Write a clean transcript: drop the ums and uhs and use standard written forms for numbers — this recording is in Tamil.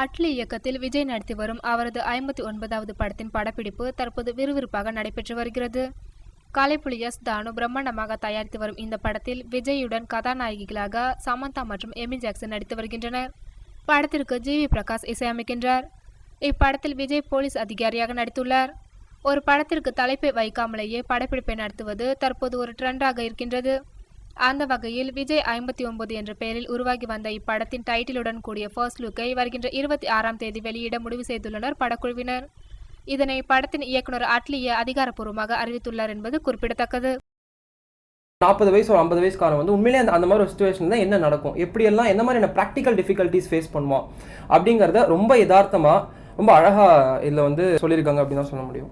அட்லி இயக்கத்தில் விஜய் நடித்து வரும் அவரது 59வது படத்தின் படப்பிடிப்பு தற்போது விறுவிறுப்பாக நடைபெற்று வருகிறது. கலைப்புலி எஸ். தானு பிரம்மாண்டமாக தயாரித்து வரும் இந்த படத்தில் விஜயுடன் கதாநாயகிகளாக சமந்தா மற்றும் எமி ஜாக்சன் நடித்து வருகின்றனர். படத்திற்கு ஜி.வி. பிரகாஷ் இசையமைக்கின்றார். இப்படத்தில் விஜய் போலீஸ் அதிகாரியாக நடித்துள்ளார். ஒரு படத்திற்கு தலைப்பை வைக்காமலேயே படப்பிடிப்பை நடத்துவது தற்போது ஒரு ட்ரெண்டாக இருக்கின்றது. அந்த வகையில் விஜய் 59 என்ற பெயரில் உருவாகி வந்த இப்படத்தின் டைட்டிலுடன் கூடிய ஃபர்ஸ்ட் லுக்கை வருகின்ற 26ஆம் தேதி வெளியிட முடிவு செய்துள்ளனர் படக்குழுவினர். இதனை படத்தின் இயக்குனர் அட்லியே அதிகாரப்பூர்வமாக அறிவித்துள்ளார் என்பது குறிப்பிடத்தக்கது. 40 வயசு ஒரு 50 வயசுக்காரன் வந்து உண்மையிலே அந்த மாதிரி ஒரு சுச்சுவேஷன் தான் என்ன நடக்கும், எப்படியெல்லாம் என்ன மாதிரியான ப்ராக்டிக்கல் டிஃபிகல்ட்டிஸ் ஃபேஸ் பண்ணுவோம் அப்படிங்கிறத ரொம்ப யதார்த்தமாக ரொம்ப அழகாக இதில் வந்து சொல்லியிருக்காங்க அப்படின்னு தான் சொல்ல முடியும்.